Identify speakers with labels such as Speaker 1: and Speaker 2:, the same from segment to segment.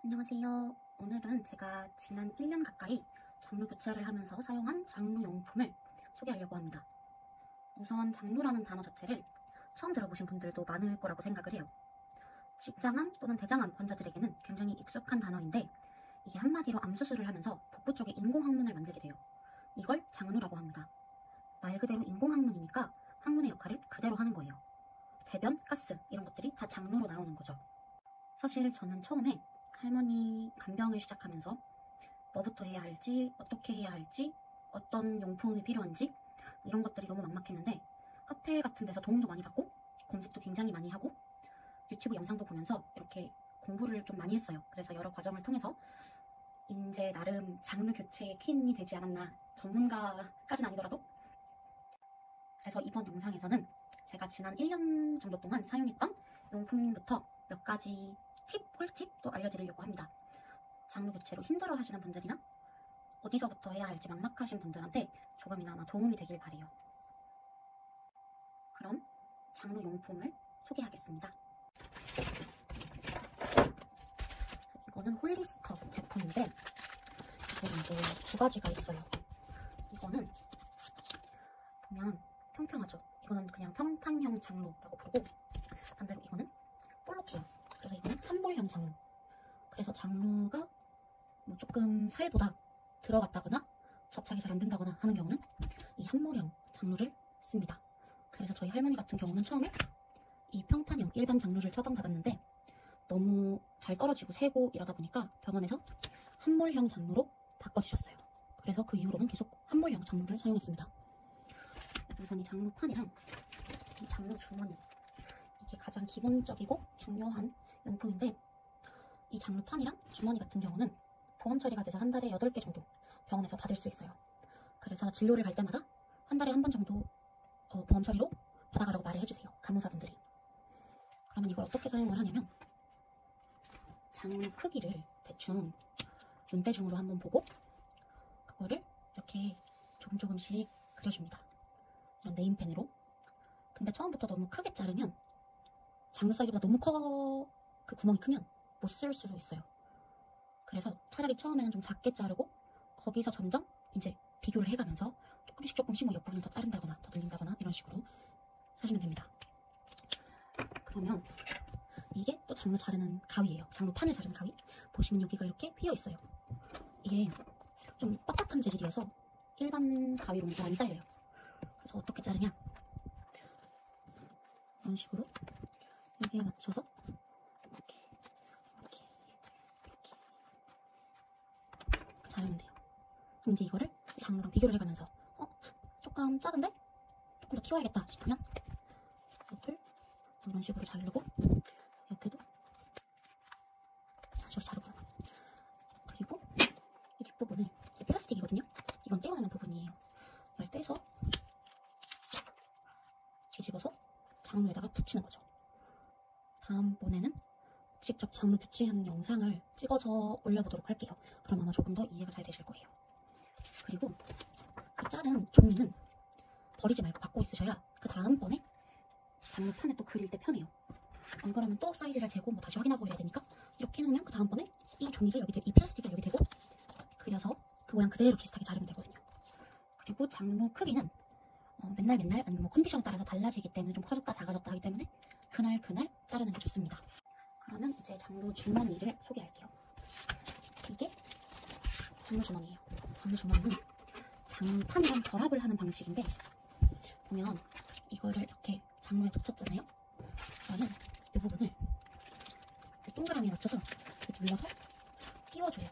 Speaker 1: 안녕하세요. 오늘은 제가 지난 1년 가까이 장루 교체를 하면서 사용한 장루 용품을 소개하려고 합니다. 우선 장루라는 단어 자체를 처음 들어보신 분들도 많을 거라고 생각을 해요. 직장암 또는 대장암 환자들에게는 굉장히 익숙한 단어인데 이게 한마디로 암 수술을 하면서 복부 쪽에 인공항문을 만들게 돼요. 이걸 장루라고 합니다. 말 그대로 인공항문이니까 항문의 역할을 그대로 하는 거예요. 배변, 가스 이런 것들이 다 장루로 나오는 거죠. 사실 저는 처음에 할머니 간병을 시작하면서 뭐부터 해야 할지, 어떻게 해야 할지, 어떤 용품이 필요한지 이런 것들이 너무 막막했는데 카페 같은 데서 도움도 많이 받고 검색도 굉장히 많이 하고 유튜브 영상도 보면서 이렇게 공부를 좀 많이 했어요. 그래서 여러 과정을 통해서 이제 나름 장르 교체의 퀸이 되지 않았나, 전문가까지는 아니더라도. 그래서 이번 영상에서는 제가 지난 1년 정도 동안 사용했던 용품부터 몇 가지 꿀팁도 알려드리려고 합니다. 장루 교체로 힘들어 하시는 분들이나 어디서부터 해야 할지 막막하신 분들한테 조금이나마 도움이 되길 바래요. 그럼 장루 용품을 소개하겠습니다. 이거는 홀리스터 제품인데 이거는 이제 두 가지가 있어요. 이거는 보면 평평하죠. 이거는 그냥 평판형 장루라고 부르고 반대로 이거는 볼록해요. 그래서 이거는 한몰형 장루. 그래서 장루가 뭐 조금 살보다 들어갔다거나 접착이 잘 안 된다거나 하는 경우는 이 한몰형 장루를 씁니다. 그래서 저희 할머니 같은 경우는 처음에 이 평판형 일반 장루를 처방받았는데 너무 잘 떨어지고 새고 이러다 보니까 병원에서 한몰형 장루로 바꿔주셨어요. 그래서 그 이후로는 계속 한몰형 장루를 사용했습니다. 우선 이 장루판이랑 이 장루 주머니, 이게 가장 기본적이고 중요한 용품인데 이 장루판이랑 주머니 같은 경우는 보험 처리가 돼서 한 달에 8개 정도 병원에서 받을 수 있어요. 그래서 진료를 갈 때마다 한 달에 한 번 정도 보험 처리로 받아가라고 말을 해주세요. 간호사분들이. 그러면 이걸 어떻게 사용을 하냐면 장루 크기를 대충 눈대중으로 한번 보고 그거를 이렇게 조금씩 그려줍니다. 이런 네임펜으로. 근데 처음부터 너무 크게 자르면 장루 사이즈보다 너무 그 구멍이 크면 못 쓸 수도 있어요. 그래서 차라리 처음에는 좀 작게 자르고 거기서 점점 이제 비교를 해가면서 조금씩 뭐 옆부분을 더 자른다거나 더 늘린다거나 이런 식으로 하시면 됩니다. 그러면 이게 또 장루 자르는 가위예요. 장루판을 자르는 가위. 보시면 여기가 이렇게 휘어 있어요. 이게 좀 빳빳한 재질이어서 일반 가위로는 잘 안 잘려요. 그래서 어떻게 자르냐, 이런 식으로 여기에 맞춰서 이렇게 자르면 돼요. 그럼 이제 이거를 장루랑 비교를 해가면서 조금 작은데 조금 더 키워야겠다 싶으면 옆을 이런 식으로 자르고 옆에도 이런 식으로 자르고, 그리고 이 뒷부분을, 이게 플라스틱이거든요. 이건 떼어내는 부분이에요. 이걸 떼서 뒤집어서 장루에다가 붙이는 거죠. 다음번에는 직접 장루 교체하는 영상을 찍어서 올려보도록 할게요. 그럼 아마 조금 더 이해가 잘 되실 거예요. 그리고 이 자른 종이는 버리지 말고 갖고 있으셔야 그 다음번에 장루판에 또 그릴 때 편해요. 안 그러면 또 사이즈를 재고 뭐 다시 확인하고 이래야 되니까 이렇게 해놓으면 그 다음번에 이 종이를 이 플라스틱을 여기 대고 그려서 그 모양 그대로 비슷하게 자르면 되거든요. 그리고 장루 크기는 맨날 아니면 뭐 컨디션에 따라서 달라지기 때문에 좀 커졌다 작아졌다 하기 때문에 그날 자르는 게 좋습니다. 그러면 이제 장루 주머니를 소개할게요. 이게 장루 주머니예요. 장루 주머니는 장판이랑 결합을 하는 방식인데 보면 이거를 이렇게 장루에 붙였잖아요. 그러면 이 부분을 동그라미에 맞춰서 이렇게 눌러서 끼워줘요.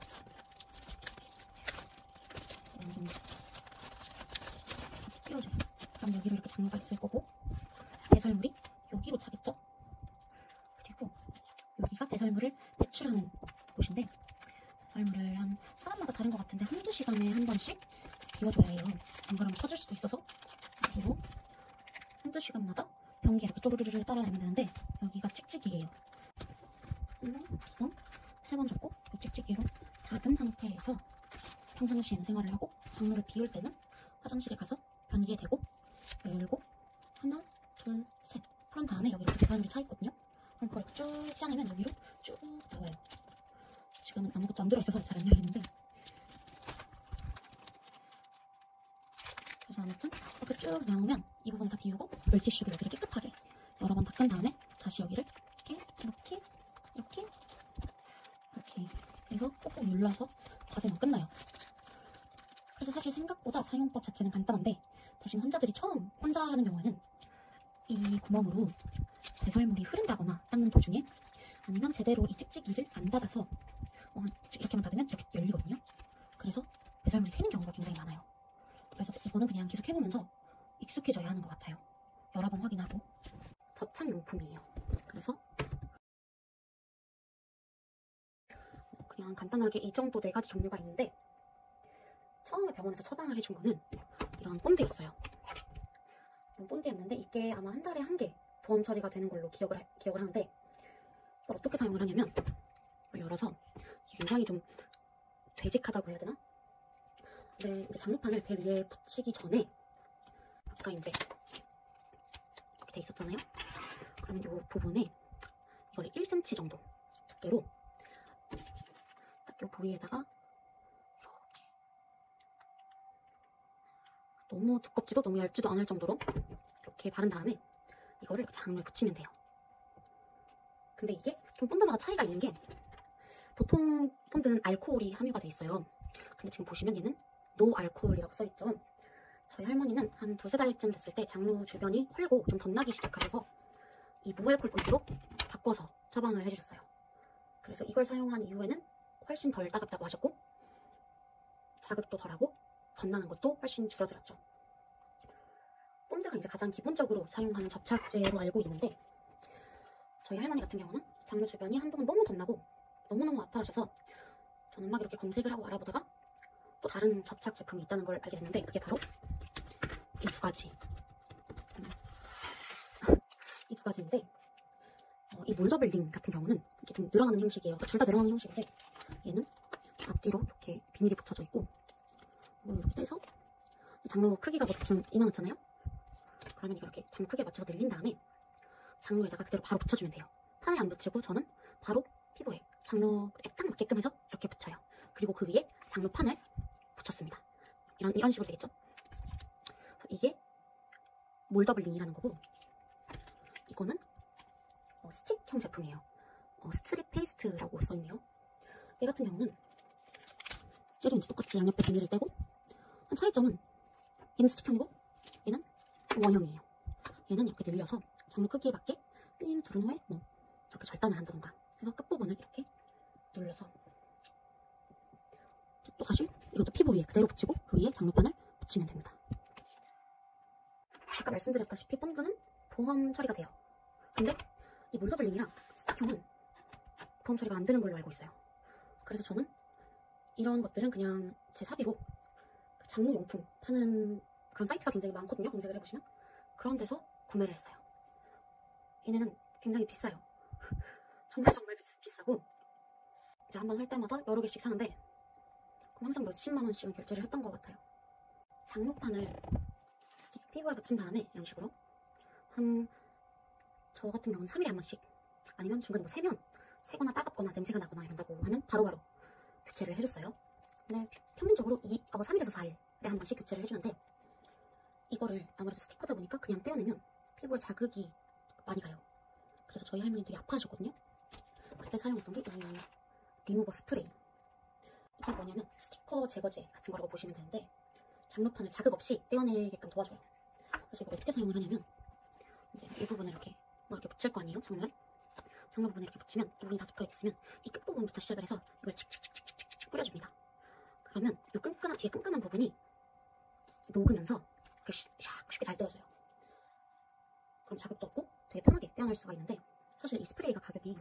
Speaker 1: 이렇게 끼워줘요. 그럼 여기로 이렇게 장루가 있을 거고 배설물이 여기로 차겠죠. 그리고 여기가 배설물을 배출하는 곳인데 배설물을 한 사람마다 다른 것 같은데 한두 시간에 한 번씩 비워줘야 해요. 안 그러면 터질 수도 있어서 그리고 한두 시간마다 변기 이렇게 쪼르르르 따라내면 되는데 여기가 찍찍이에요. 1번, 2번, 3번 줬고 이 찍찍이로 닫은 상태에서 평상시에는 생활을 하고 장루를 비울 때는 화장실에 가서 변기에 대고 열고 하나, 둘, 셋 풀은 다음에 여기 이렇게 배설물이 차 있거든요. 그럼 그걸 쭉 짜내면 여기로 쭉 나와요. 지금은 아무것도 안 들어있어서 잘 안 열리는데, 그래서 아무튼 이렇게 쭉 나오면 이 부분을 다 비우고 물티슈로 여기를 깨끗하게 여러 번 닦은 다음에 다시 여기를 이렇게 해서 꾹꾹 눌러서 닫으면 끝나요. 그래서 사실 생각보다 사용법 자체는 간단한데, 대신 환자들이 처음 혼자 하는 경우에는 이 구멍으로 배설물이 흐른다거나 닦는 도중에, 아니면 제대로 이 찍찍이를 안 닫아서 이렇게만 닫으면 이렇게 열리거든요. 그래서 배설물이 새는 경우가 굉장히 많아요. 그래서 이거는 그냥 계속 해보면서 익숙해져야 하는 것 같아요. 여러 번 확인하고. 접착용품이에요. 그래서 그냥 간단하게 이 정도 4가지 종류가 있는데, 처음에 병원에서 처방을 해준 거는 이런 본드였어요. 이런 본드였는데 이게 아마 한 달에 1개 보험 처리가 되는 걸로 기억을 하는데, 이걸 어떻게 사용을 하냐면, 이걸 열어서 굉장히 좀 되직하다고 해야 되나? 근데 이제 장루판을 배 위에 붙이기 전에 아까 이제 이렇게 돼 있었잖아요. 그러면 이 부분에 이걸 1cm 정도 두께로 딱 이 부위에다가 이렇게, 너무 두껍지도 너무 얇지도 않을 정도로 이렇게 바른 다음에 이거를 이렇게 장루에 붙이면 돼요. 근데 이게 좀 본드마다 차이가 있는 게, 보통 본드는 알코올이 함유가 돼 있어요. 근데 지금 보시면 얘는 노 알코올이라고 써있죠. 저희 할머니는 한 2~3달쯤 됐을 때 장루 주변이 헐고 좀 덧나기 시작하셔서 이 무알콜 본드로 바꿔서 처방을 해주셨어요. 그래서 이걸 사용한 이후에는 훨씬 덜 따갑다고 하셨고, 자극도 덜하고 덧나는 것도 훨씬 줄어들었죠. 본드가 이제 가장 기본적으로 사용하는 접착제로 알고 있는데, 저희 할머니 같은 경우는 장루 주변이 한동안 너무 덧나고 너무너무 아파하셔서 저는 막 이렇게 검색을 하고 알아보다가 또 다른 접착 제품이 있다는 걸 알게 됐는데, 그게 바로 이 2가지. 이 2가지인데, 이 몰더빌링 같은 경우는 이렇게 좀 늘어나는 형식이에요. 둘 다 늘어나는 형식인데, 얘는 앞뒤로 이렇게 비닐이 붙여져 있고, 이걸 이렇게 떼서 장루 크기가 뭐 대충 이만하잖아요. 그러면 이걸 이렇게 장루 크기에 맞춰서 늘린 다음에 장루에다가 그대로 바로 붙여주면 돼요. 판에 안 붙이고 저는 바로 피부에 장루에 딱 맞게끔 해서 이렇게 붙여요. 그리고 그 위에 장루판을 붙였습니다. 이런 식으로 되겠죠? 이게 몰더블링이라는 거고, 이거는 스틱형 제품이에요. 스트립 페이스트라고 써있네요. 얘 같은 경우는 얘도 이제 똑같이 양옆에 비닐을 떼고, 한 차이점은 얘는 스틱형이고 얘는 원형이에요. 얘는 이렇게 늘려서 장루 크기에 맞게 삥 두른 후에 뭐 이렇게 절단을 한다던가 해서 끝부분을 이렇게 눌러서 또 다시 이것도 피부 위에 그대로 붙이고 그 위에 장루판을 붙이면 됩니다. 아까 말씀드렸다시피 본드는 보험 처리가 돼요. 근데 이 몰더블링이랑 스틱형은 보험 처리가 안 되는 걸로 알고 있어요. 그래서 저는 이런 것들은 그냥 제 사비로 장루용품 파는 그런 사이트가 굉장히 많거든요. 검색을 해보시면. 그런 데서 구매를 했어요. 얘네는 굉장히 비싸요. 정말 비싸고, 이제 한번 살 때마다 여러 개씩 사는데 그럼 항상 몇십만 원씩은 결제를 했던 것 같아요. 장루판을 피부에 붙인 다음에 이런 식으로 저 같은 경우는 3일에 한 번씩, 아니면 중간에 뭐 세면 새거나 따갑거나 냄새가 나거나 이런다고 하면 바로바로 교체를 해줬어요. 근데 평균적으로 3일에서 4일에 한 번씩 교체를 해주는데, 이거를 아무래도 스티커다 보니까 그냥 떼어내면 피부에 자극이 많이 가요. 그래서 저희 할머니 되게 아파하셨거든요. 그때 사용했던 게 이 리무버 스프레이. 이게 뭐냐면 스티커 제거제 같은 거라고 보시면 되는데, 장루판을 자극 없이 떼어내게끔 도와줘요. 그래서 이걸 어떻게 사용을 하냐면, 이제 이 부분을 이렇게 붙일 거 아니에요, 장루에. 장루 부분에 이렇게 붙이면 이 부분이 다 붙어있으면 이 끝부분부터 시작을 해서 이걸 칙칙칙칙칙칙 뿌려줍니다. 그러면 이 뒤에 끈끈한 부분이 녹으면서 이렇게 쉽게 잘 떼어져요. 그럼 자극도 없고 되게 편하게 떼어낼 수가 있는데, 사실 이 스프레이가 가격이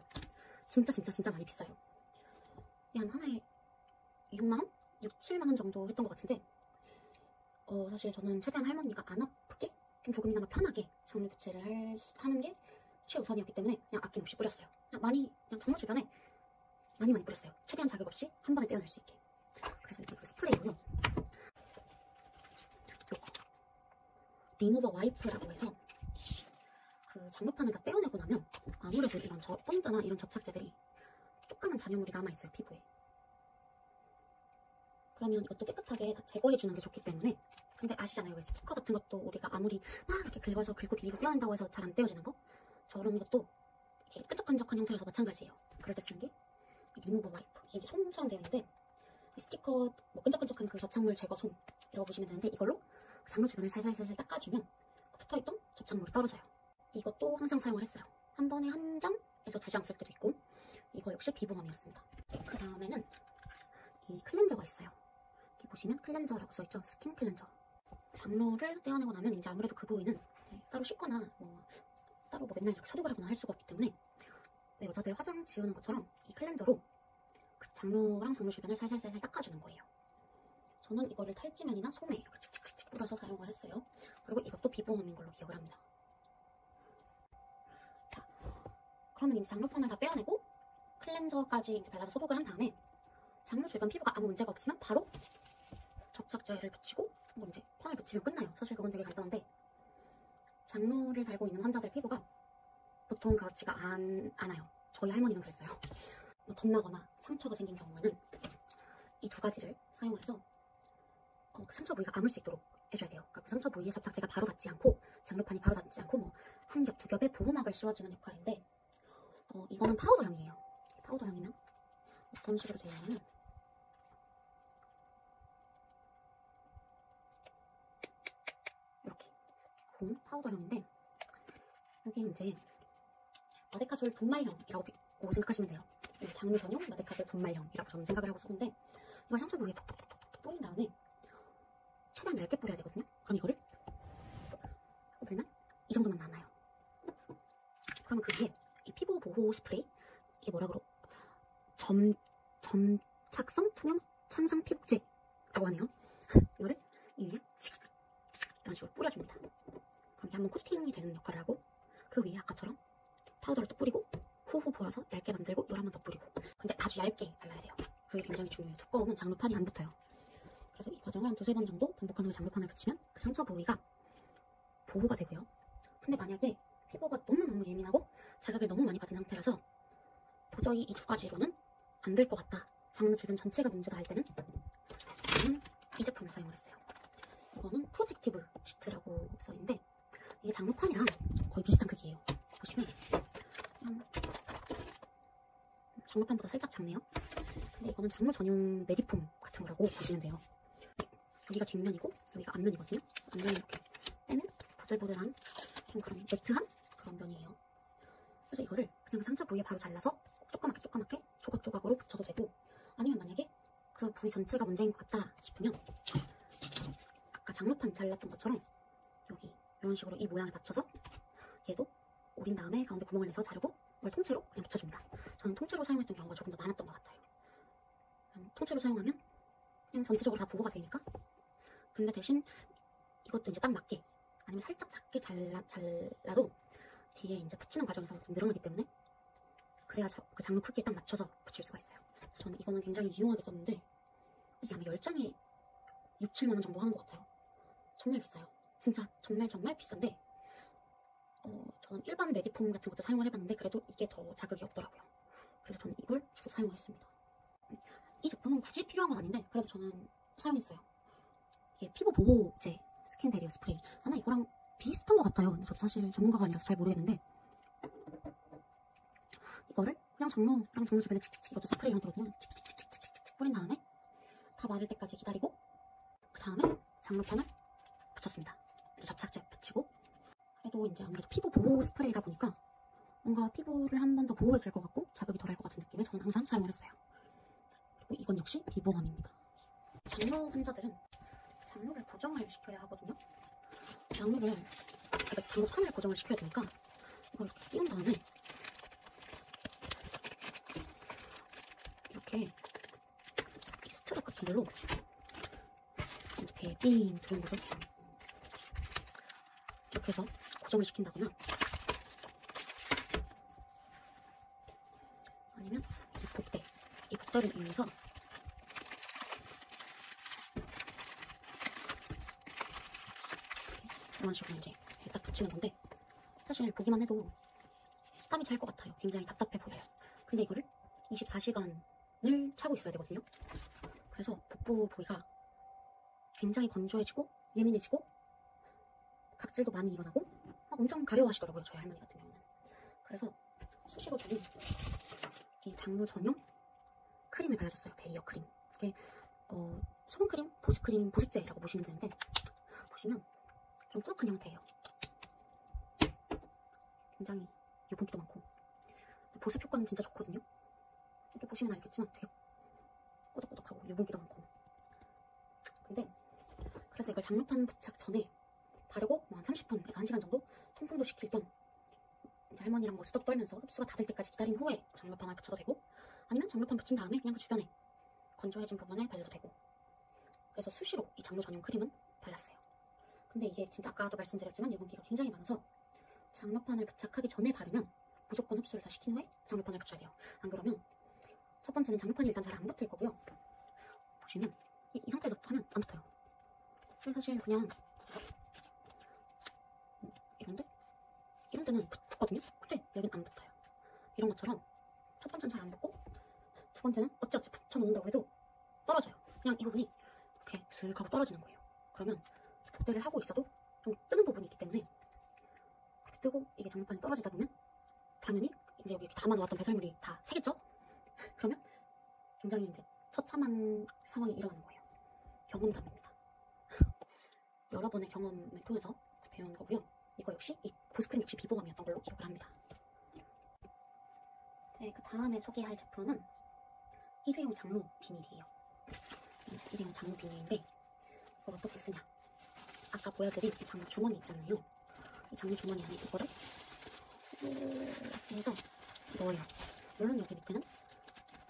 Speaker 1: 진짜 많이 비싸요. 한 하나에 6만원? 6~7만원 정도 했던 것 같은데, 사실 저는 최대한 할머니가 안 아프게 좀 조금이나마 편하게 장루 교체를 하는 게 최우선이었기 때문에 그냥 아낌없이 뿌렸어요. 그냥 장루 주변에 많이 뿌렸어요. 최대한 자극 없이 한 번에 떼어낼 수 있게. 그래서 이게 그 스프레이고요. 리무버 와이프라고 해서 그 장루판을 다 떼어내고 나면 아무래도 이런 본드나 이런 접착제들이 조그만 잔여물이 남아있어요, 피부에. 그러면 이것도 깨끗하게 다 제거해주는 게 좋기 때문에. 근데 아시잖아요, 왜 스티커 같은 것도 우리가 아무리 막 이렇게 긁어서 긁고 비비고 떼어낸다고 해서 잘 안 떼어지는 거? 저런 것도 이렇게 끈적끈적한 형태라서 마찬가지예요. 그럴 때 쓰는 게 리무버 와이프. 이게 이제 솜처럼 되어 있는데, 이 스티커 뭐 끈적끈적한 그 접착물 제거 솜이라고 보시면 되는데, 이걸로 장로 주변을 살살살살 닦아주면 붙어있던 접착물이 떨어져요. 이것도 항상 사용을 했어요. 한 번에 한 장에서 2장 쓸 때도 있고. 이거 역시 비보험이었습니다. 그 다음에는 이 클렌저가 있어요. 여기 보시면 클렌저라고 써있죠. 스킨 클렌저. 장루를 떼어내고 나면 이제 아무래도 그 부위는 따로 씻거나 따로 맨날 이렇게 소독을 하거나 할 수가 없기 때문에 여자들 화장 지우는 것처럼 이 클렌저로 그 장루랑 장루 주변을 살살살살 닦아주는 거예요. 저는 이거를 탈지면이나 솜에 이렇게 칙칙칙 뿌려서 사용을 했어요. 그리고 이것도 비보험인 걸로 기억을 합니다. 자, 그러면 이제 장루판을 다 떼어내고 클렌저까지 이제 발라서 소독을 한 다음에 장루 주변 피부가 아무 문제가 없으면 바로 접착제를 붙이고 뭐 이제 펌을 붙이면 끝나요. 사실 그건 되게 간단한데, 장루를 달고 있는 환자들 피부가 보통 그렇지가 않아요. 저희 할머니는 그랬어요. 뭐 덧나거나 상처가 생긴 경우에는 이 두 가지를 사용을 해서 그 상처 부위가 아물 수 있도록 해줘야 돼요. 그러니까 그 상처 부위에 접착제가 바로 닿지 않고 장루판이 바로 닿지 않고 뭐 한 겹, 두 겹의 보호막을 씌워주는 역할인데, 이거는 파우더형이에요. 파우더형이면 어떤 식으로 되어 있냐면 이렇게 고운 파우더형인데, 여기 이제 마데카솔 분말형이라고 생각하시면 돼요. 장루 전용 마데카솔 분말형이라고 저는 생각을 하고 쓰는데, 이걸 상처 부위에 톡톡톡톡 뿌린 다음에 최대한 얇게 뿌려야 되거든요. 그럼 이거를 하고 불면 이 정도만 남아요. 그러면 그 위에 이 피부 보호 스프레이, 이게 뭐라 그러? 점착성 투명 창상 피부제라고 하네요. 이거를 이 위에 칙 이런 식으로 뿌려줍니다. 그럼 이게 한번 코팅이 되는 역할을 하고, 그 위에 아까처럼 파우더를 또 뿌리고 후후 불어서 얇게 만들고 이걸 한번 더 뿌리고. 근데 아주 얇게 발라야 돼요. 그게 굉장히 중요해요. 두꺼우면 장루판이 안 붙어요. 그래서 이 과정을 한 2-3번 정도 반복한 후에 장루판을 붙이면 그 상처 부위가 보호가 되고요. 근데 만약에 피부가 너무너무 예민하고 자극을 너무 많이 받은 상태라서 도저히 이 두 가지로는 안 될 것 같다, 장루 주변 전체가 문제다 할 때는 저는 이 제품을 사용을 했어요. 이거는 프로텍티브 시트라고 써있는데, 이게 장루판이랑 거의 비슷한 크기예요. 보시면 장루판보다 살짝 작네요. 근데 이거는 장루 전용 메디폼 같은 거라고 보시면 돼요. 여기가 뒷면이고 여기가 앞면이거든요. 앞면을 이렇게 떼면 보들보들한 좀 그런 매트한 그런 면이에요. 그래서 이거를 그냥 상처 부위에 바로 잘라서 조그맣게 조각조각으로 붙여도 되고, 아니면 만약에 그 부위 전체가 문제인 것 같다 싶으면 아까 장루판 잘랐던 것처럼 여기 이런 식으로 이 모양에 맞춰서 얘도 오린 다음에 가운데 구멍을 내서 자르고 이걸 통째로 그냥 붙여줍니다. 저는 통째로 사용했던 경우가 조금 더 많았던 것 같아요. 통째로 사용하면 그냥 전체적으로 다 보호가 되니까. 근데 대신 이것도 이제 딱 맞게 아니면 살짝 작게 잘라도 뒤에 이제 붙이는 과정에서 좀 늘어나기 때문에 그래야 그 장루 크기에 딱 맞춰서 붙일 수가 있어요. 그래서 저는 이거는 굉장히 유용하게 썼는데, 이게 아마 10장에 6-7만원 정도 하는 것 같아요. 정말 비싸요. 진짜 정말 비싼데, 저는 일반 메디폼 같은 것도 사용을 해봤는데 그래도 이게 더 자극이 없더라고요. 그래서 저는 이걸 주로 사용을 했습니다. 이 제품은 굳이 필요한 건 아닌데 그래도 저는 사용했어요. 이게 피부 보호제 스킨 베리어 스프레이, 아마 이거랑 비슷한 것 같아요. 근데 저도 사실 전문가가 아니라서 잘 모르겠는데, 이거를 그냥 장루 주변에 칙칙칙, 이것도 스프레이 형태거든요. 칙칙칙칙칙칙 뿌린 다음에 다 마를 때까지 기다리고 그 다음에 장루판을 붙였습니다. 이제 접착제 붙이고. 그래도 이제 아무래도 피부 보호 스프레이다 보니까 뭔가 피부를 한 번 더 보호해줄 것 같고 자극이 덜할 것 같은 느낌에 저는 항상 사용을 했어요. 그리고 이건 역시 비보험입니다. 장루 환자들은 장루를 고정을 시켜야 하거든요. 장루판을 고정을 시켜야 되니까 이걸 이렇게 띄운 다음에 이렇게 이 스트랩 같은 걸로 이렇게 삥 두른 거죠. 이렇게 해서 고정을 시킨다거나, 아니면 이 복대를 이용해서 이런 식으로 이제 딱 붙이는 건데, 사실 보기만 해도 땀이 찰 것 같아요. 굉장히 답답해 보여요. 근데 이거를 24시간을 차고 있어야 되거든요. 그래서 복부 부위가 굉장히 건조해지고 예민해지고 각질도 많이 일어나고 엄청 가려워하시더라고요, 저희 할머니 같은 경우는. 그래서 수시로 저는 이 장루 전용 크림을 발라줬어요. 베리어 크림. 이게 수분크림, 보습크림, 보습제라고 보시면 되는데, 보시면 좀 꾸덕한 형태예요. 굉장히 유분기도 많고 보습 효과는 진짜 좋거든요. 이렇게 보시면 알겠지만 되게 꾸덕꾸덕하고 유분기도 많고. 근데 그래서 이걸 장루판 부착 전에 바르고 한 30분에서 1시간 정도 통풍도 시킬 겸 할머니랑 수덕 떨면서 흡수가 다 될 때까지 기다린 후에 장루판을 붙여도 되고, 아니면 장루판 붙인 다음에 그냥 그 주변에 건조해진 부분에 발라도 되고. 그래서 수시로 이 장루 전용 크림은 발랐어요. 근데 이게 진짜 아까도 말씀드렸지만 유분기가 굉장히 많아서 장루판을 부착하기 전에 바르면 무조건 흡수를 다 시킨 후에 장루판을 붙여야 돼요. 안 그러면 첫 번째는 장루판이 일단 잘 안 붙을 거고요. 보시면 이 상태로 하면 안 붙어요. 근데 사실 그냥 이런 데는 붙거든요. 근데 여긴 안 붙어요. 이런 것처럼 첫 번째는 잘 안 붙고 두 번째는 어찌어찌 붙여놓는다고 해도 떨어져요. 그냥 이 부분이 이렇게 슥 하고 떨어지는 거예요. 그러면 복대를 하고 있어도 좀 뜨는 부분이 있기 때문에 이렇게 뜨고 이게 장루판이 떨어지다 보면 당연히 이제 여기 담아놓았던 배설물이 다 새겠죠? 그러면 굉장히 이제 처참한 상황이 일어나는 거예요. 경험담입니다. 여러 번의 경험을 통해서 배운 거고요. 이거 역시 이 보습크림 역시 비보감이었던 걸로 기억을 합니다. 네, 그 다음에 소개할 제품은 일회용 장루 비닐이에요. 이제 일회용 장루 비닐인데 이걸 어떻게 쓰냐? 아까 보여드린 이 장루 주머니 있잖아요. 이 장루 주머니 안에 이거를 이렇게 해서 넣어요. 물론 여기 밑에는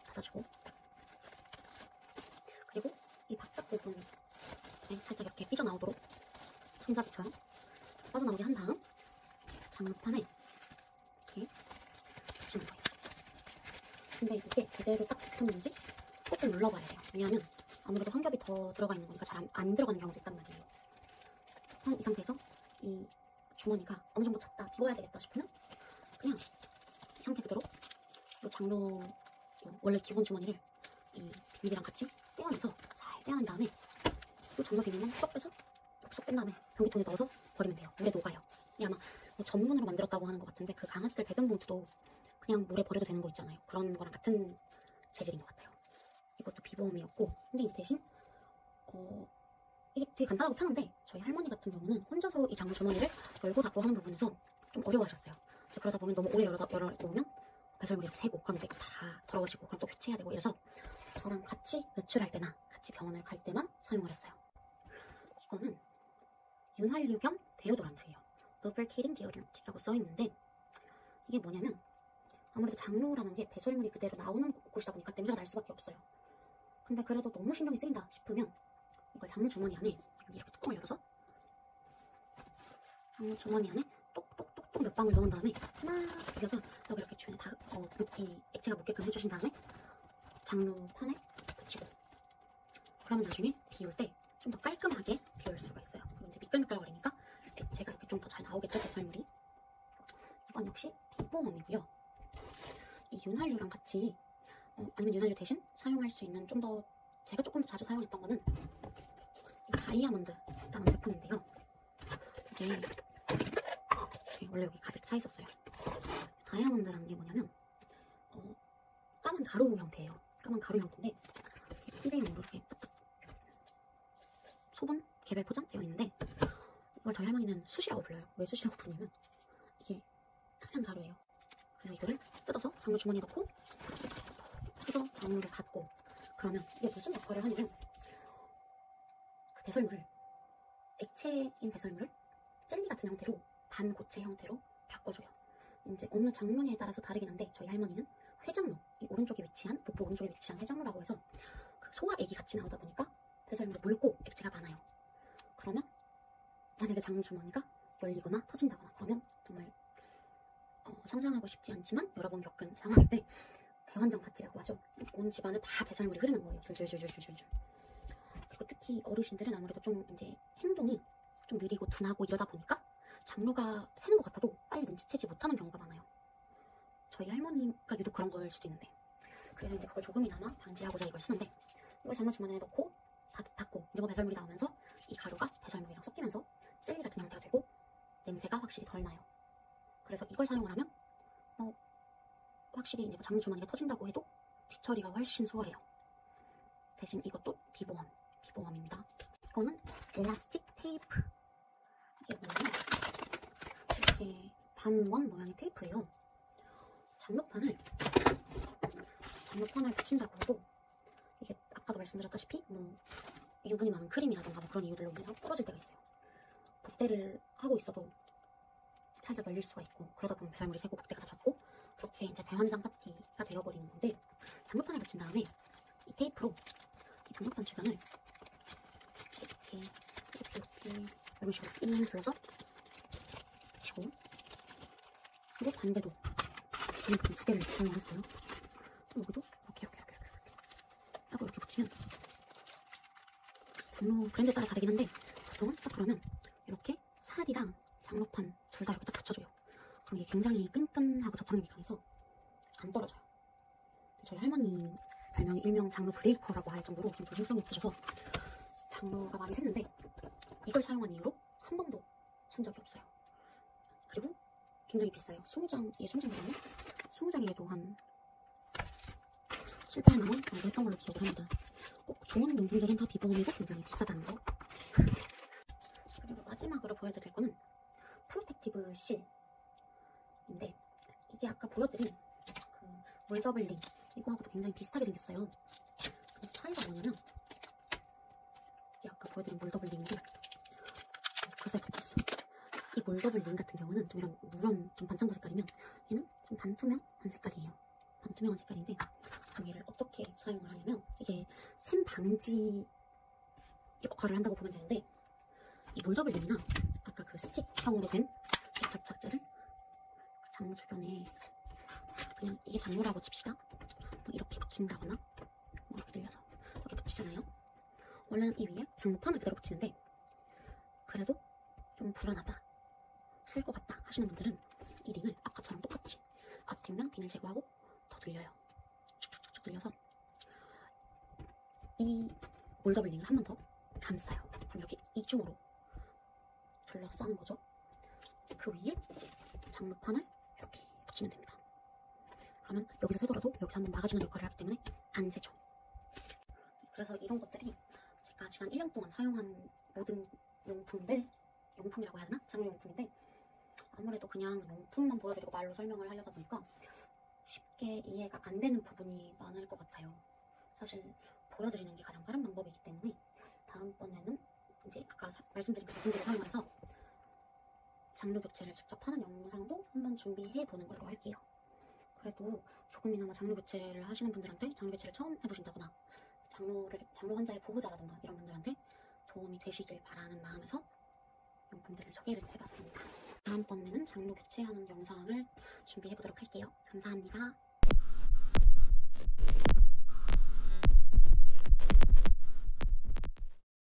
Speaker 1: 닫아주고, 그리고 이 바깥 부분에 살짝 이렇게 삐져나오도록 손잡이처럼 빠져나오게 한 다음 장루판에 이렇게 붙이는 거예요. 근데 이게 제대로 딱 붙었는지 꾹꾹 눌러봐야 돼요. 왜냐하면 아무래도 한 겹이 더 들어가 있는 거니까 잘 안 들어가는 경우도 있단 말이에요. 이 상태에서 이 주머니가 어느 정도 찼다, 비워야 되겠다 싶으면 그냥 이 상태 그대로 이 장루 원래 기본 주머니를 이 비닐이랑 같이 떼어내서 살 떼어낸 다음에 이 장루 비닐만 쏙 빼서 쏙 뺀 다음에 변기통에 넣어서 버리면 돼요. 물에 녹아요. 이게 아마 뭐 전문으로 만들었다고 하는 것 같은데, 그 강아지들 배변 봉투도 그냥 물에 버려도 되는 거 있잖아요. 그런 거랑 같은 재질인 것 같아요. 이것도 비보험이었고, 근데 이제 대신 이게 되게 간단하고 편한데 저희 할머니 같은 경우는 혼자서 이 장루 주머니를 열고 닫고 하는 부분에서 좀 어려워하셨어요. 그러다 보면 너무 오래 열어놓으면 배설물이 새고, 그럼 이제 다 더러워지고, 그럼 또 교체해야 되고 이래서 저랑 같이 외출할 때나 같이 병원을 갈 때만 사용을 했어요. 이거는 윤활유 겸 데오도란트예요. 루브리케이팅 데오도란트라고 써있는데, 이게 뭐냐면 아무래도 장루라는 게 배설물이 그대로 나오는 곳이다 보니까 냄새가 날 수밖에 없어요. 근데 그래도 너무 신경이 쓰인다 싶으면 이걸 장루 주머니 안에 이렇게 뚜껑을 열어서 장루 주머니 안에 똑똑똑똑 몇 방울 넣은 다음에 막 비벼서 여기 이렇게 주변에 다 액체가 묻게끔 해주신 다음에 장루판에 붙이고, 그러면 나중에 비울 때 좀 더 깔끔하게 비울 수가 있어요. 그럼 이제 미끌미끌거리니까 액체가 이렇게 좀 더 잘 나오겠죠, 배설물이. 이건 역시 비보험이고요. 이 윤활유랑 같이 아니면 윤활유 대신 사용할 수 있는 제가 조금 더 자주 사용했던 거는 이 다이아몬드라는 제품인데요. 이게 원래 여기 가득 차 있었어요. 다이아몬드라는 게 뭐냐면 까만 가루 형태예요. 까만 가루 형태인데 일회용으로 이렇게 딱딱 소분 개별 포장되어 있는데, 이걸 저희 할머니는 숯이라고 불러요. 왜 숯이라고 부르냐면 이게 까만 가루예요. 그래서 이거를 뜯어서 장루 주머니에 넣고 해서 장루를 닫고, 그러면 이게 무슨 역할을 하냐면 그 배설물을, 액체인 배설물을 젤리 같은 형태로 반고체 형태로 바꿔줘요. 이제 어느 장루에 따라서 다르긴 한데 저희 할머니는 회장루, 이 오른쪽에 위치한 복부 오른쪽에 위치한 회장루라고 해서 그 소화액이 같이 나오다 보니까 배설물이 묽고 액체가 많아요. 그러면 만약에 장루 주머니가 열리거나 터진다거나 그러면 정말 상상하고 싶지 않지만 여러 번 겪은 상황인데 대환장 파티라고 하죠. 온 집안에 다 배설물이 흐르는 거예요. 줄줄줄줄줄줄. 그리고 특히 어르신들은 아무래도 좀 이제 행동이 좀 느리고 둔하고 이러다 보니까 장루가 새는 것 같아도 빨리 눈치채지 못하는 경우가 많아요. 저희 할머니가 유독 그런 걸 수도 있는데, 그래서 이제 그걸 조금이나마 방지하고자 이걸 쓰는데, 이걸 장로 주머니에 넣고 닫고 이제 뭐 배설물이 나오면서 이 가루가 배설물이랑 섞이면서 젤리 같은 형태가 되고 냄새가 확실히 덜 나요. 그래서 이걸 사용을 하면 확실히 이제 장로 주머니가 터진다고 해도 뒤처리가 훨씬 수월해요. 대신 이것도 비보험입니다. 이거는 엘라스틱 테이프. 이게 뭐냐면 이렇게 반원 모양의 테이프예요. 장로판을 붙인다고 해도 이게 아까도 말씀드렸다시피 뭐 유분이 많은 크림이라던가 뭐 그런 이유들로 인해서 떨어질 때가 있어요. 복대를 하고 있어도 살짝 열릴 수가 있고, 그러다 보면 배설물이 새고 복대가 다 젖고 그렇게 이제 대환장 파티가 되어버리는 건데, 장로판을 붙인 다음에 이 테이프로 이 장로판 주변을 이렇게 이런 식으로 삥 둘러서 붙이고, 그리고 반대도 저는 두 개를 사용했어요. 여기도 이렇게 하고 이렇게 붙이면, 장로 브랜드에 따라 다르긴 한데 보통은 딱 그러면 이렇게 살이랑 장로판 둘 다 이렇게 딱 붙여줘요. 그럼 이게 굉장히 끈끈하고 접착력이 강해서 안 떨어져요. 저희 할머니 별명이 일명 장로 브레이커라고 할 정도로 좀 조심성이 없으셔서 장로가 많이 샜는데, 이걸 사용한 이후로 한 번도 샌 적이 없어요. 그리고 굉장히 비싸요. 20장이거든요. 20장이라도 한 7, 8만원 정도 했던 걸로 기억을 합니다. 꼭 좋은 용품들은 다 비보험이고 굉장히 비싸다는 거. 그리고 마지막으로 보여드릴 거는 프로텍티브 실인데, 이게 아까 보여드린 그 몰더블링 이거하고도 굉장히 비슷하게 생겼어요. 근데 차이가 뭐냐면, 이게 아까 보여드린 몰더블링인데 벌써 덮었어. 이 몰더블링 같은 경우는 좀 이런 누런 좀 반창고 색깔이면, 얘는 좀 반투명한 색깔이에요. 반투명한 색깔인데, 그럼 얘를 어떻게 사용을 하냐면, 이게 샘 방지 역할을 한다고 보면 되는데, 이 몰더블링이나 아까 그 스틱형으로 된 접착제를 장로 주변에 그냥, 이게 장로라고 칩시다. 뭐 이렇게 붙인다거나 뭐 이렇게 늘려서 이렇게 붙이잖아요. 원래는 이 위에 장로판을 그대로 붙이는데, 그래도 좀 불안하다, 쓸 것 같다 하시는 분들은 이 링을 아까처럼 똑같이 앞뒷면 비닐 제거하고 더 늘려요. 쭉쭉쭉 늘려서 이 몰더블링을 한 번 더 감싸요. 그럼 이렇게 이중으로 둘러싸는 거죠. 그 위에 장로판을 이렇게 붙이면 됩니다. 그러면 여기서 새더라도 여기서 한번 막아주는 역할을 하기 때문에 안 새죠. 그래서 이런 것들이 제가 지난 1년 동안 사용한 모든 용품이라고 해야 되나? 장로용품인데, 아무래도 그냥 용품만 보여드리고 말로 설명을 하려다 보니까 쉽게 이해가 안 되는 부분이 많을 것 같아요. 사실 보여드리는 게 가장 빠른 방법이기 때문에 다음번에는 이제 아까 말씀드린 제품들을 사용해서 장로 교체를 직접 하는 영상도 한번 준비해 보는 걸로 할게요. 그래도 조금이나마 장로 교체를 하시는 분들한테, 장로 교체를 처음 해보신다거나 장로 환자의 보호자라든가 이런 분들한테 도움이 되시길 바라는 마음에서 용품들을 소개를 해봤습니다. 다음번에는 장로 교체하는 영상을 준비해 보도록 할게요. 감사합니다.